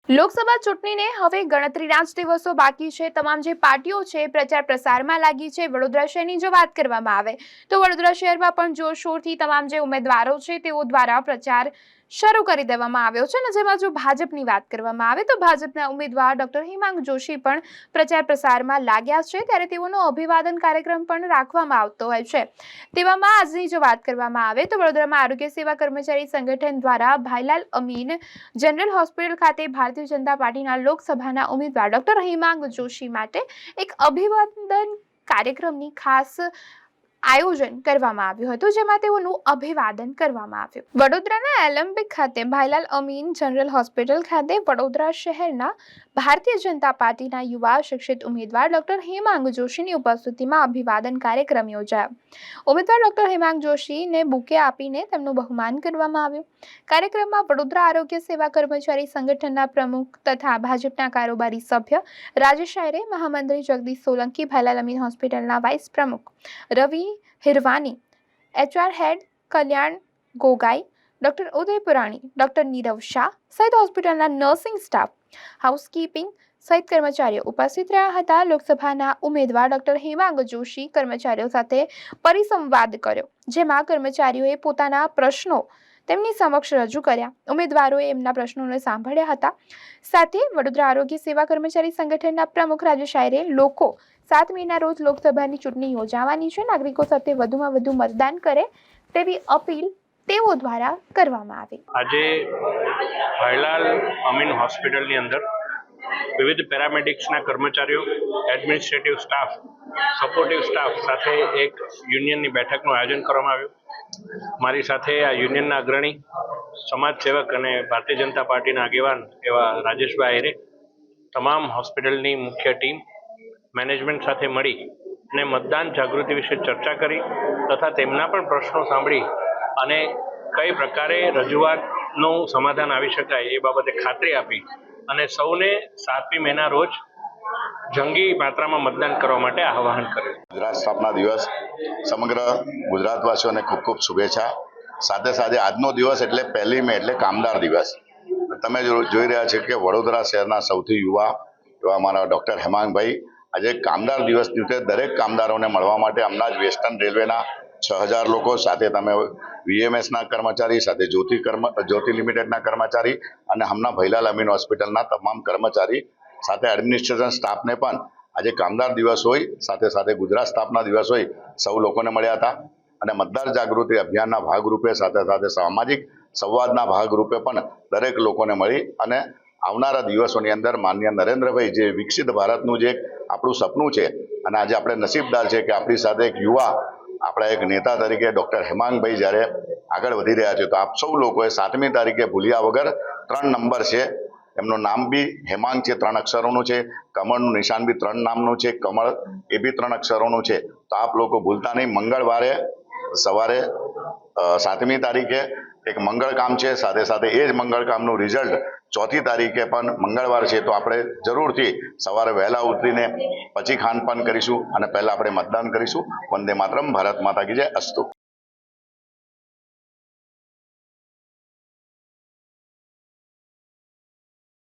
લોકસભા ચૂંટણીને હવે ગણતરીના જ દિવસો બાકી છે। તમામ જે પાર્ટીઓ છે પ્રચાર પ્રસારમાં લાગી છે। વડોદરા શહેરની જો વાત કરવામાં આવે તો વડોદરા શહેરમાં પણ જોરશોરથી તમામ જે ઉમેદવારો છે તેઓ દ્વારા પ્રચાર શરૂ કરી દેવામાં આવ્યો છે। અને જેમાં જો ભાજપની વાત કરવામાં આવે તો ભાજપના ઉમેદવાર ડોક્ટર હેમાંગ જોશી પણ પ્રચાર પ્રસારમાં લાગ્યા છે, ત્યારે તેઓનો અભિવાદન કાર્યક્રમ પણ રાખવામાં આવતો હોય છે। તેવામાં આજની જો વાત કરવામાં આવે તો વડોદરામાં આરોગ્ય સેવા કર્મચારી સંગઠન દ્વારા ભાઈલાલ અમીન જનરલ હોસ્પિટલ ખાતે ભારતીય જનતા પાર્ટીના લોકસભાના ઉમેદવાર ડોક્ટર હેમાંગ જોશી માટે એક અભિવાદન કાર્યક્રમની ખાસ આયોજન કરવામાં આવ્યું હતું, જેમાં તેઓનું અભિવાદન કરવામાં આવ્યું। વડોદરાના એલેમ્બિક ખાતે ભાઈલાલ અમીન જનરલ હોસ્પિટલ ખાતે વડોદરા શહેરના ભારતીય જનતા પાર્ટીના યુવા શિક્ષિત ઉમેદવાર ડોક્ટર હેમાંગ જોશીની ઉપસ્થિતિમાં અભિવાદન કાર્યક્રમ યોજાયો। ઉમેદવાર ડોક્ટર હેમાંગ જોશીને બુકે આપીને તેમનું બહુમાન કરવામાં આવ્યું। કાર્યક્રમમાં વડોદરા આરોગ્ય સેવા કર્મચારી સંગઠનના પ્રમુખ તથા ભાજપના કારોબારી સભ્ય રાજેશ આયરે, મહામંત્રી જગદીશ સોલંકી, ભાઈલાલ અમીન હોસ્પિટલના વાઇસ પ્રમુખ રવિ હિરવાની, HR હેડ કલ્યાણ ગોગાઈ, ડોક્ટર ઉદય પુરાણી, ડોક્ટર નીરવ શાહ સહિત હોસ્પિટલના નર્સિંગ સ્ટાફ, હાઉસકીપિંગ સહિત કર્મચારીઓ ઉપસ્થિત રહ્યા હતા। લોકસભાના ઉમેદવાર ડોક્ટર હેમાંગ જોશી કર્મચારીઓ સાથે પરિસંવાદ કર્યો, જેમાં કર્મચારીઓએ પોતાના પ્રશ્નો તેમની સમક્ષ રજૂ કર્યા। ઉમેદવારોએ એમના પ્રશ્નોને સાંભળ્યા હતા। સાથે વડોદરા આરોગ્ય સેવા કર્મચારી સંગઠનના પ્રમુખ રાજેશ આયરે લોકો 7 મેના રોજ લોકસભાની ચૂંટણી યોજાવાની છે, નાગરિકો સાથે વધુમાં વધુ મતદાન કરે તેવી અપીલ તેઓ દ્વારા કરવામાં આવી। આજે ભાઈલાલ અમીન હોસ્પિટલની અંદર વિવિધ પેરામેડિક્સના કર્મચારીઓ, એડમિનિસ્ટ્રેટિવ સ્ટાફ, સપોર્ટિવ સ્ટાફ સાથે એક યુનિયનની બેઠકનું આયોજન કરવામાં આવ્યું। મારી સાથે આ યુનિયનના અગ્રણી, સમાજ સેવક અને ભારતીય જનતા પાર્ટીના આગેવાન એવા રાજેશભાઈ આયરે તમામ હોસ્પિટલની મુખ્ય ટીમ મેનેજમેન્ટ સાથે મળી અને મતદાન જાગૃતિ વિશે ચર્ચા કરી તથા તેમના પણ પ્રશ્નો સાંભળી અને કઈ પ્રકારે રજૂઆતનું સમાધાન આવી શકાય એ બાબતે ખાતરી આપી અને સૌને 7મી મેના રોજ જંગી માત્રામાં મતદાન કરવા માટે આહ્વાન કર્યું। ગુજરાત સ્થાપના દિવસ સમગ્ર ગુજરાતવાસીઓને ખૂબ ખૂબ શુભેચ્છા। સાથે સાથે આજનો દિવસ એટલે 1 મે એટલે કામદાર દિવસ। તમે જોઈ રહ્યા છો કે વડોદરા શહેરના સૌથી યુવા એવા અમારા ડૉક્ટર હેમાંગભાઈ આજે કામદાર દિવસ દિવસે દરેક કામદારોને મળવા માટે હમણાં જ વેસ્ટર્ન રેલવેના 6000 લોકો સાથે તમે VMSના કર્મચારી સાથે જ્યોતિ લિમિટેડના કર્મચારી અને હમણાં ભાઈલાલ અમીન હોસ્પિટલના તમામ કર્મચારી સાથે એડમિનિસ્ટ્રેશન સ્ટાફને પણ આજે કામદાર દિવસ હોય સાથે સાથે ગુજરાત સ્થાપના દિવસ હોય સૌ લોકોને મળ્યા હતા અને મતદાર જાગૃતિ અભિયાનના ભાગરૂપે સાથે સાથે સામાજિક સંવાદના ભાગરૂપે પણ દરેક લોકોને મળી અને આવનારા દિવસોની અંદર માનનીય નરેન્દ્રભાઈ જે વિકસિત ભારતનું જે આપણું સપનું છે અને આજે આપણે નસીબદાર છે કે આપણી સાથે એક યુવા આપણા એક નેતા તરીકે ડૉક્ટર હેમાંગભાઈ જ્યારે આગળ વધી રહ્યા છે, તો આપ સૌ લોકોએ 7મી તારીખે ભૂલ્યા વગર 3 નંબર છે, એમનું નામ બી હેમાંગ છે, 3 અક્ષરોનું છે, કમળનું નિશાન બી 3 નામનું છે, કમળ એ બી 3 અક્ષરોનું છે, તો આપ લોકો ભૂલતા નહીં। મંગળવારે સવારે 7મી તારીખે એક મંગળકામ છે, સાથે સાથે એ જ મંગળકામનું રિઝલ્ટ 4થી તારીખે પણ મંગળવાર છે, તો આપણે જરૂરથી સવારે વહેલા ઉઠીને પછી ખાનપાન કરીશું અને પહેલાં આપણે મતદાન કરીશું। વંદે માતરમ, ભારત માતા કી જય, અસ્તુ।